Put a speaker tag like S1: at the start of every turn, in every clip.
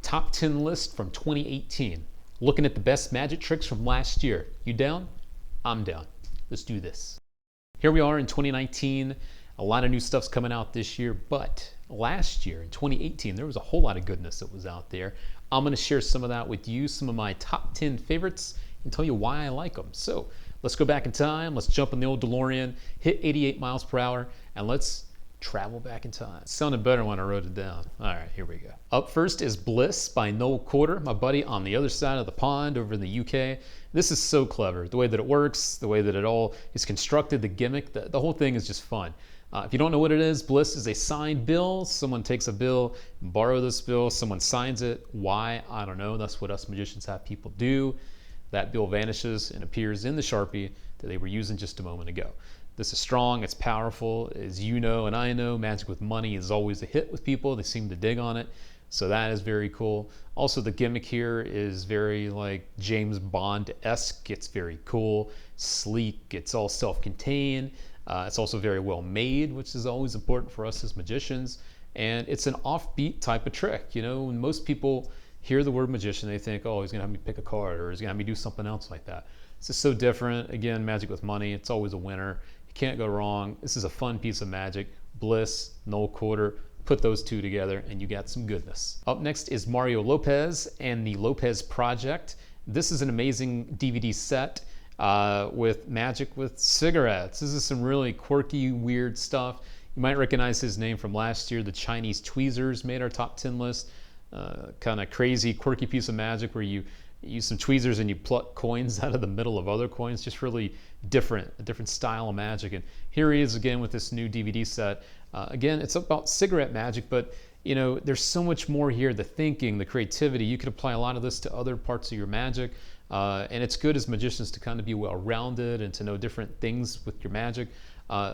S1: top 10 list from 2018. Looking at the best magic tricks from last year. You down? I'm down. Let's do this. Here we are in 2019. A lot of new stuff's coming out this year, but last year in 2018, there was a whole lot of goodness that was out there. I'm going to share some of that with you, some of my top 10 favorites, and tell you why I like them. So let's go back in time. Let's jump in the old DeLorean, hit 88 miles per hour, and let's travel back in time. It sounded better when I wrote it down. All right, here we go. Up first is BLISS by Noel, Qualter, my buddy on the other side of the pond over in the UK. This is so clever. The way that it works, the way that it all is constructed, the gimmick, the whole thing is just fun. If you don't know what it is, BLISS is a signed bill. Someone takes a bill, borrow this bill, someone signs it. Why? I don't know. That's what us magicians have people do. That bill vanishes and appears in the Sharpie that they were using just a moment ago. This is strong, it's powerful. As you know and I know, magic with money is always a hit with people. They seem to dig on it. So that is very cool. Also, the gimmick here is very like James Bond-esque. It's very cool, sleek, it's all self-contained. It's also very well made, which is always important for us as magicians. And it's an offbeat type of trick. You know, when most people hear the word magician, they think, oh, he's gonna have me pick a card or he's gonna have me do something else like that. This is so different. Again, magic with money, it's always a winner. You can't go wrong. This is a fun piece of magic. BLISS, Noel, Qualter, put those two together and you got some goodness. Up next is Mario Lopez and the Lopez Project. This is an amazing DVD set with magic with cigarettes. This is some really quirky, weird stuff. You might recognize his name from last year. The Chinese tweezers made our top 10 list. Kind of crazy, quirky piece of magic where you use some tweezers and you pluck coins out of the middle of other coins. Just really different, a different style of magic. And here he is again with this new DVD set. Again, it's about cigarette magic, but you know, there's so much more here. The thinking, the creativity. You could apply a lot of this to other parts of your magic. And it's good as magicians to kind of be well-rounded and to know different things with your magic.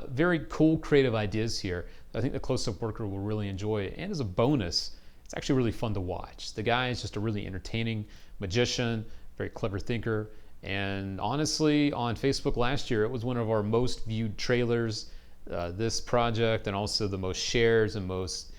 S1: Very cool, creative ideas here. I think the close-up worker will really enjoy it. And as a bonus, it's actually really fun to watch. The guy is just a really entertaining magician, very clever thinker. And honestly, on Facebook last year, it was one of our most viewed trailers, this project, and also the most shares and most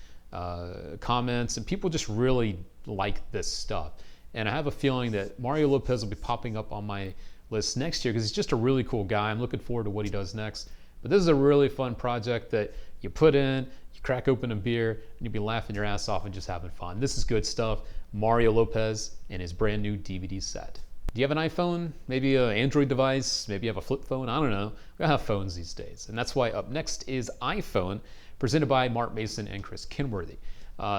S1: comments. And people just really like this stuff. And I have a feeling that Mario Lopez will be popping up on my list next year because he's just a really cool guy. I'm looking forward to what he does next. But this is a really fun project that you put in, you crack open a beer, and you'll be laughing your ass off and just having fun. This is good stuff. Mario Lopez and his brand new DVD set. Do you have an iPhone? Maybe an Android device? Maybe you have a flip phone? I don't know. We all have phones these days. And that's why up next is iPhone, presented by Mark Mason and Chris Kenworthy.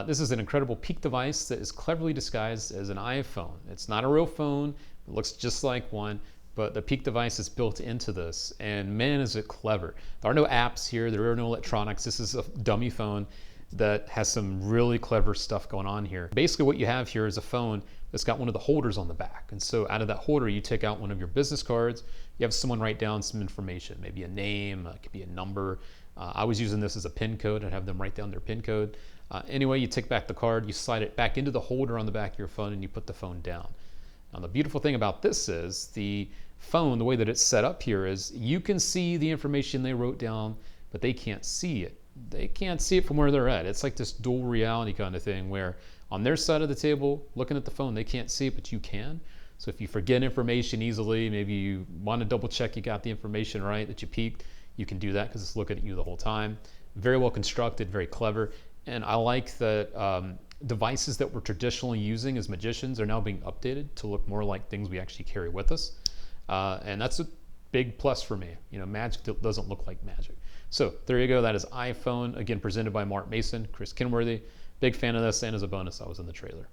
S1: This is an incredible peak device that is cleverly disguised as an iPhone. It's not a real phone. It looks just like one, but the peak device is built into this. And man, is it clever. There are no apps here. There are no electronics. This is a dummy phone that has some really clever stuff going on here. Basically what you have here is a phone that's got one of the holders on the back. And so out of that holder, you take out one of your business cards. You have someone write down some information, maybe a name, it could be a number. I was using this as a PIN code and have them write down their PIN code. Anyway, you take back the card, you slide it back into the holder on the back of your phone, and you put the phone down. Now, the beautiful thing about this is the phone, the way that it's set up here is you can see the information they wrote down, but they can't see it. They can't see it from where they're at. It's like this dual reality kind of thing where on their side of the table, looking at the phone, they can't see it, but you can. So if you forget information easily, maybe you want to double check you got the information right, that you peeked, you can do that because it's looking at you the whole time. Very well constructed, very clever. And I like that devices that we're traditionally using as magicians are now being updated to look more like things we actually carry with us. And that's a big plus for me. You know, magic doesn't look like magic. So there you go. That is iPhone, again, presented by Mark Mason, Chris Kenworthy. Big fan of this, and as a bonus, I was in the trailer.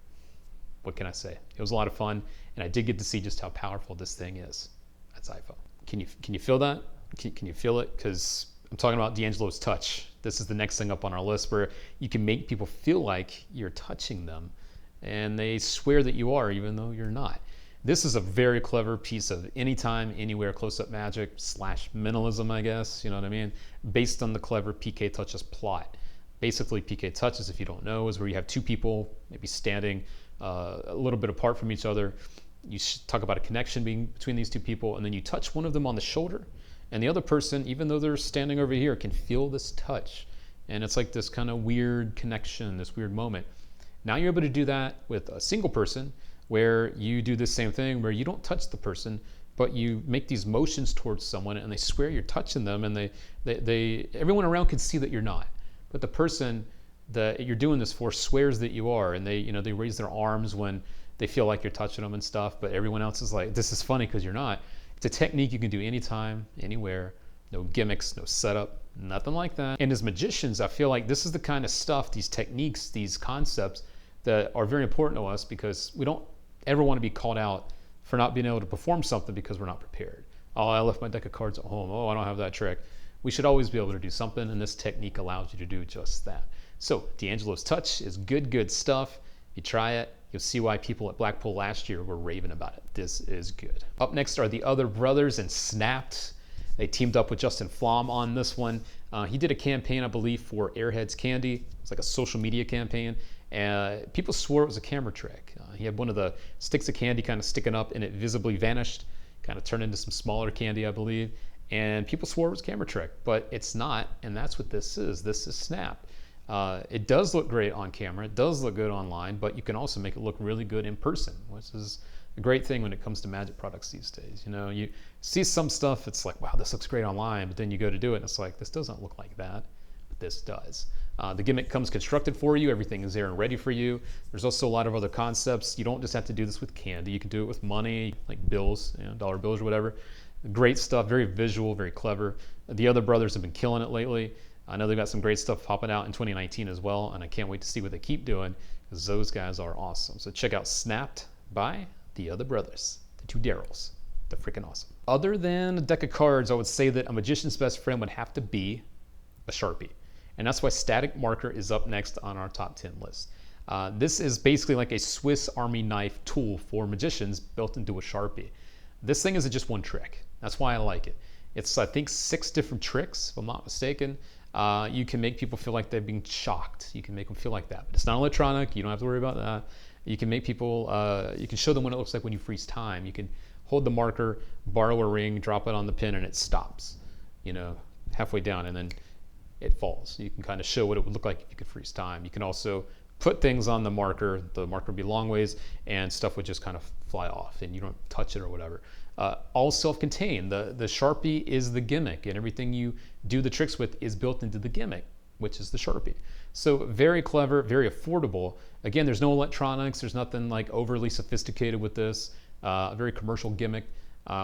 S1: What can I say? It was a lot of fun, and I did get to see just how powerful this thing is. That's iPhone. Can you feel that? Can you feel it? Because I'm talking about D'Angelo's touch. This is the next thing up on our list where you can make people feel like you're touching them, and they swear that you are, even though you're not. This is a very clever piece of anytime, anywhere close-up magic / minimalism, I guess, you know what I mean, based on the clever PK Touches plot. Basically, PK Touches, if you don't know, is where you have two people maybe standing a little bit apart from each other. You talk about a connection being between these two people, and then you touch one of them on the shoulder, and the other person, even though they're standing over here, can feel this touch. And it's like this kind of weird connection, this weird moment. Now you're able to do that with a single person, where you do the same thing, where you don't touch the person, but you make these motions towards someone and they swear you're touching them, and everyone around can see that you're not. But the person that you're doing this for swears that you are, and they raise their arms when they feel like you're touching them and stuff, but everyone else is like, this is funny because you're not. It's a technique you can do anytime, anywhere. No gimmicks, no setup, nothing like that. And as magicians, I feel like this is the kind of stuff, these techniques, these concepts that are very important to us, because we don't ever want to be called out for not being able to perform something because we're not prepared. Oh, I left my deck of cards at home. Oh, I don't have that trick. We should always be able to do something, and this technique allows you to do just that. So D'Angelo's touch is good stuff. If you try it, you'll see why people at Blackpool last year were raving about it. This is good. Up next are the other brothers and Snapped. They teamed up with Justin Flom on this one. He did a campaign, I believe, for Airheads Candy. It's like a social media campaign. People swore it was a camera trick. He had one of the sticks of candy kind of sticking up, and it visibly vanished, kind of turned into some smaller candy, I believe. And people swore it was a camera trick, but it's not, and that's what this is. This is Snap. It does look great on camera. It does look good online, but you can also make it look really good in person, which is a great thing when it comes to magic products these days. You know, you see some stuff, it's like, wow, this looks great online, but then you go to do it, and it's like, this doesn't look like that, but this does. The gimmick comes constructed for you. Everything is there and ready for you. There's also a lot of other concepts. You don't just have to do this with candy. You can do it with money, like bills, dollar bills or whatever. Great stuff, very visual, very clever. The other brothers have been killing it lately. I know they've got some great stuff popping out in 2019 as well, and I can't wait to see what they keep doing, because those guys are awesome. So check out Snapped by the other brothers, the two Daryls. They're freaking awesome. Other than a deck of cards, I would say that a magician's best friend would have to be a Sharpie. And that's why static marker is up next on our top 10 list. This is basically like a Swiss Army knife tool for magicians built into a Sharpie. This thing isn't just one trick. That's why I like it. It's, I think, 6 different tricks, if I'm not mistaken. You can make people feel like they're being shocked. You can make them feel like that. But it's not electronic. You don't have to worry about that. You can make people, you can show them what it looks like when you freeze time. You can hold the marker, borrow a ring, drop it on the pin, and it stops, halfway down, and then it falls. You can kind of show what it would look like if you could freeze time. You can also put things on the marker would be long ways, and stuff would just kind of fly off, and you don't touch it or whatever. All self-contained. The Sharpie is the gimmick, and everything you do the tricks with is built into the gimmick, which is the Sharpie. So very clever, very affordable. Again, there's no electronics. There's nothing like overly sophisticated with this. A very commercial gimmick,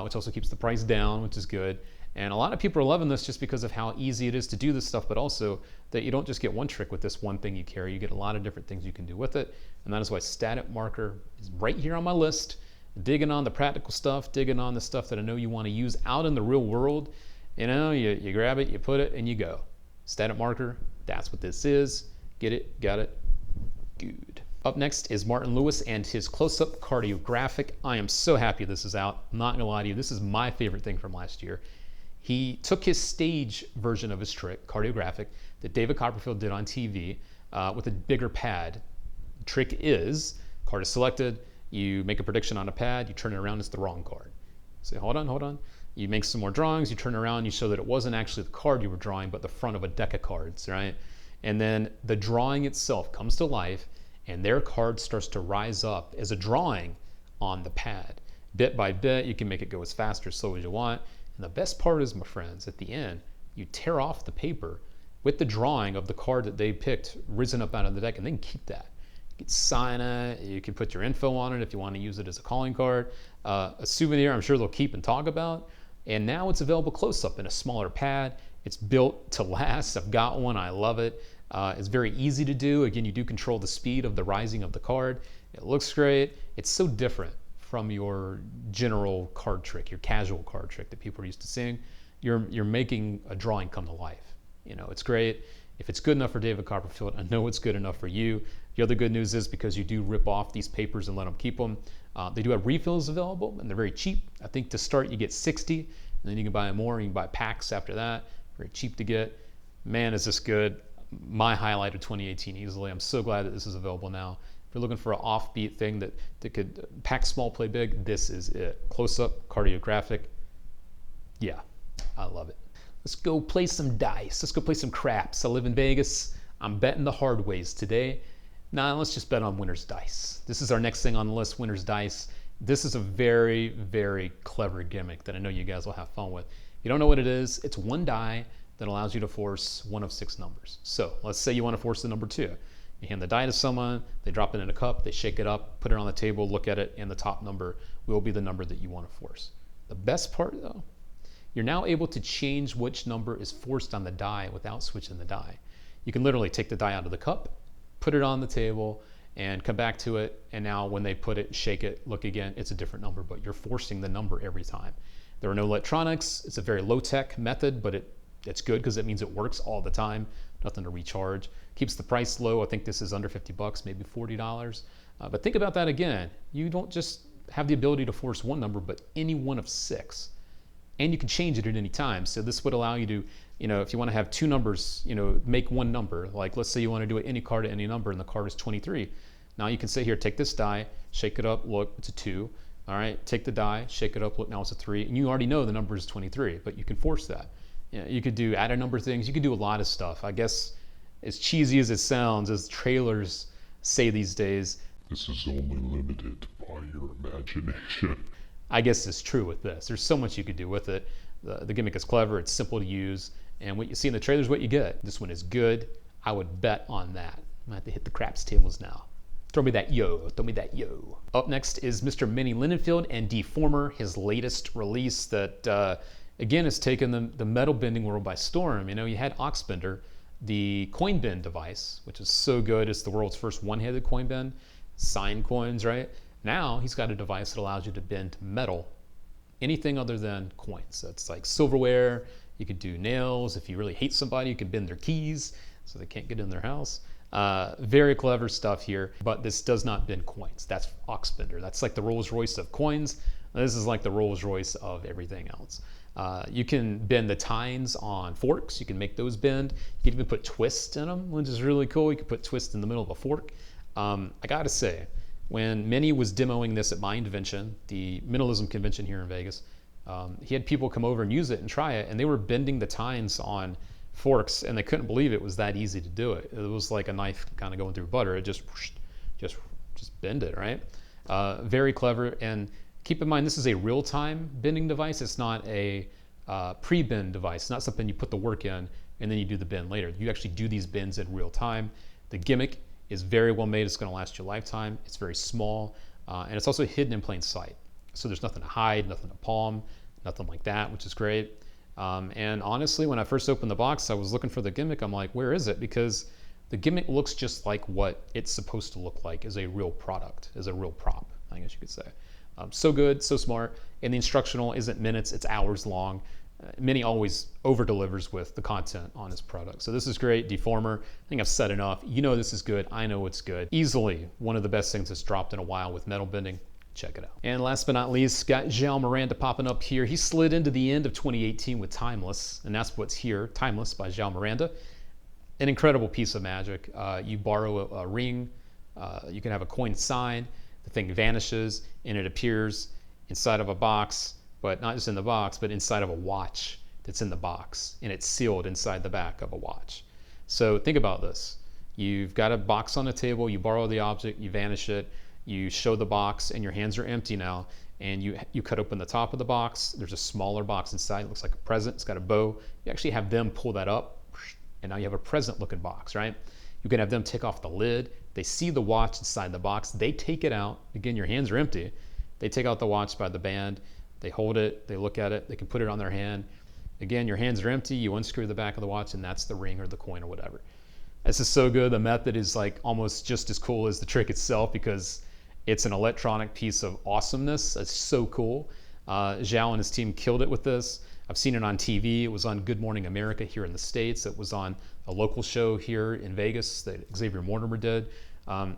S1: which also keeps the price down, which is good. And a lot of people are loving this just because of how easy it is to do this stuff, but also that you don't just get one trick with this one thing you carry. You get a lot of different things you can do with it. And that is why static marker is right here on my list. Digging on the practical stuff, digging on the stuff that I know you want to use out in the real world. You grab it, you put it, and you go. Static marker, that's what this is. Get it, got it, good. Up next is Martin Lewis and his close-up cardiographic. I am so happy this is out. I'm not gonna lie to you, this is my favorite thing from last year. He took his stage version of his trick, cardiographic, that David Copperfield did on TV with a bigger pad. The trick is, card is selected, you make a prediction on a pad, you turn it around, it's the wrong card. Say, hold on. You make some more drawings, you turn around, you show that it wasn't actually the card you were drawing, but the front of a deck of cards, right? And then the drawing itself comes to life, and their card starts to rise up as a drawing on the pad. Bit by bit, you can make it go as fast or slow as you want. And the best part is, my friends, at the end, you tear off the paper with the drawing of the card that they picked risen up out of the deck, and then keep that. You can sign it, you can put your info on it if you want to use it as a calling card. A souvenir I'm sure they'll keep and talk about. And now it's available close up in a smaller pad. It's built to last. I've got one, I love it. It's very easy to do. Again, you do control the speed of the rising of the card. It looks great. It's so different from your general card trick, your casual card trick that people are used to seeing. You're making a drawing come to life. It's great. If it's good enough for David Copperfield, I know it's good enough for you. The other good news is, because you do rip off these papers and let them keep them, they do have refills available, and they're very cheap. I think to start you get 60, and then you can buy more. You can buy packs after that. Very cheap to get. Man, is this good. My highlight of 2018 easily. I'm so glad that this is available now. If you're looking for an offbeat thing that could pack small, play big, this is it. Close up, cardiographic. Yeah, I love it. Let's go play some dice. Let's go play some craps. I live in Vegas. I'm betting the hard ways today. Nah, let's just bet on winner's dice. This is our next thing on the list, winner's dice. This is a very, very clever gimmick that I know you guys will have fun with. If you don't know what it is, it's one die that allows you to force one of 6 numbers. So let's say you want to force the number 2. You hand the die to someone, they drop it in a cup, they shake it up, put it on the table, look at it, and the top number will be the number that you want to force. The best part though, you're now able to change which number is forced on the die without switching the die. You can literally take the die out of the cup, put it on the table, and come back to it, and now when they put it, shake it, look again, it's a different number, but you're forcing the number every time. There are no electronics. It's a very low-tech method, but it's good because it means it works all the time. Nothing to recharge. Keeps the price low. I think this is under 50 bucks, maybe $40. But think about that again. You don't just have the ability to force one number, but any one of 6. And you can change it at any time. So this would allow you to, if you want to have 2 numbers, make one number. Like let's say you want to do any card at any number and the card is 23. Now you can say here, take this die, shake it up, look, it's a 2. All right, take the die, shake it up, look, now it's a 3. And you already know the number is 23, but you can force that. You could do add a number of things. You could do a lot of stuff. I guess as cheesy as it sounds, as trailers say these days,
S2: this is only limited by your imagination.
S1: I guess it's true with this. There's so much you could do with it. The gimmick is clever, it's simple to use, and what you see in the trailer is what you get. This one is good. I would bet on that. I'm gonna have to hit the craps tables now. Throw me that yo, throw me that yo. Up next is Mr. Menny Lindenfeld and DEFORMER, his latest release that, again, has taken the metal bending world by storm. You had Oxbender, the coin bend device, which is so good. It's the world's first one-handed coin bend, signed coins, right? Now he's got a device that allows you to bend metal, anything other than coins. So it's like silverware. You could do nails. If you really hate somebody, you can bend their keys so they can't get in their house. Very clever stuff here, but this does not bend coins. That's Oxbender. That's like the Rolls Royce of coins. This is like the Rolls Royce of everything else. You can bend the tines on forks. You can make those bend. You can even put twists in them, which is really cool. You can put twists in the middle of a fork. I gotta say, when Menny was demoing this at Mindvention, the Minimalism convention here in Vegas, he had people come over and use it and try it, and they were bending the tines on forks, and they couldn't believe it was that easy to do it. It was like a knife kind of going through butter. It just bend it, right? Very clever. And keep in mind, this is a real-time bending device. It's not a pre-bend device. It's not something you put the work in and then you do the bend later. You actually do these bends in real time. The gimmick is very well made. It's going to last you a lifetime. It's very small, and it's also hidden in plain sight. So there's nothing to hide, nothing to palm, nothing like that, which is great. And honestly, when I first opened the box, I was looking for the gimmick. I'm like, where is it? Because the gimmick looks just like what it's supposed to look like as a real product, as a real prop, I guess you could say. So good, so smart. And the instructional isn't minutes, it's hours long. Menny always over-delivers with the content on his product. So this is great. DEFORMER, I think I've said enough. You know this is good. I know it's good. Easily one of the best things that's dropped in a while with metal bending. Check it out. And last but not least, got Joao Miranda popping up here. He slid into the end of 2018 with Timeless, and that's what's here, Timeless by Joao Miranda. An incredible piece of magic. You borrow a ring, you can have a coin sign, the thing vanishes, and it appears inside of a box, but not just in the box, but inside of a watch that's in the box, and it's sealed inside the back of a watch. So think about this. You've got a box on the table, you borrow the object, you vanish it, you show the box, and your hands are empty now, and you cut open the top of the box. There's a smaller box inside. It looks like a present. It's got a bow. You actually have them pull that up, and now you have a present-looking box, right? You can have them take off the lid. They see the watch inside the box. They take it out. Again, your hands are empty. They take out the watch by the band. They hold it. They look at it. They can put it on their hand. Again, your hands are empty. You unscrew the back of the watch, and that's the ring or the coin or whatever. This is so good. The method is like almost just as cool as the trick itself because it's an electronic piece of awesomeness. It's so cool. Joao and his team killed it with this. I've seen it on TV. It was on Good Morning America here in the States. It was on a local show here in Vegas that Xavier Mortimer did.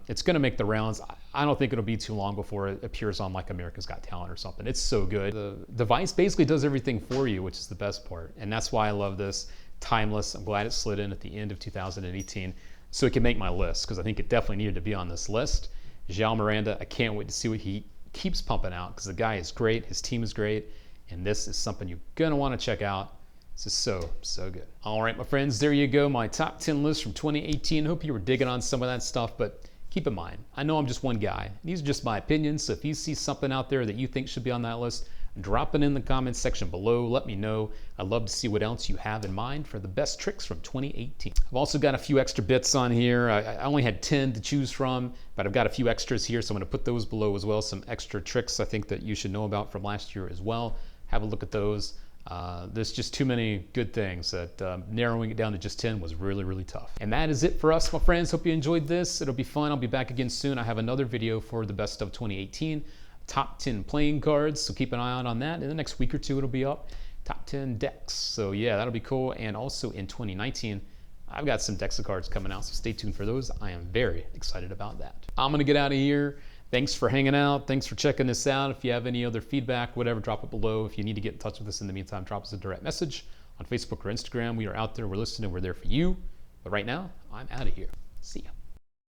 S1: It's going to make the rounds. I don't think it'll be too long before it appears on like America's Got Talent or something. It's so good. The device basically does everything for you, which is the best part. And that's why I love this. Timeless. I'm glad it slid in at the end of 2018 so it can make my list because I think it definitely needed to be on this list. Joao Miranda, I can't wait to see what he keeps pumping out because the guy is great, his team is great, and this is something you're going to want to check out. This is so, so good. All right, my friends, there you go, my top 10 list from 2018. Hope you were digging on some of that stuff, but keep in mind, I know I'm just one guy. These are just my opinions, so if you see something out there that you think should be on that list, drop it in the comments section below. Let me know. I'd love to see what else you have in mind for the best tricks from 2018. I've also got a few extra bits on here. I only had 10 to choose from, but I've got a few extras here, so I'm going to put those below as well. Some extra tricks I think that you should know about from last year as well. Have a look at those. There's just too many good things that narrowing it down to just 10 was really, really tough. And that is it for us, my friends. Hope you enjoyed this. It'll be fun. I'll be back again soon. I have another video for the best of 2018, top 10 playing cards. So keep an eye out on that. In the next week or two, it'll be up. Top 10 decks. So yeah, that'll be cool. And also in 2019, I've got some decks of cards coming out. So stay tuned for those. I am very excited about that. I'm going to get out of here. Thanks for hanging out. Thanks for checking this out. If you have any other feedback, whatever, drop it below. If you need to get in touch with us in the meantime, drop us a direct message on Facebook or Instagram. We are out there. We're listening. We're there for you. But right now, I'm out of here. See ya.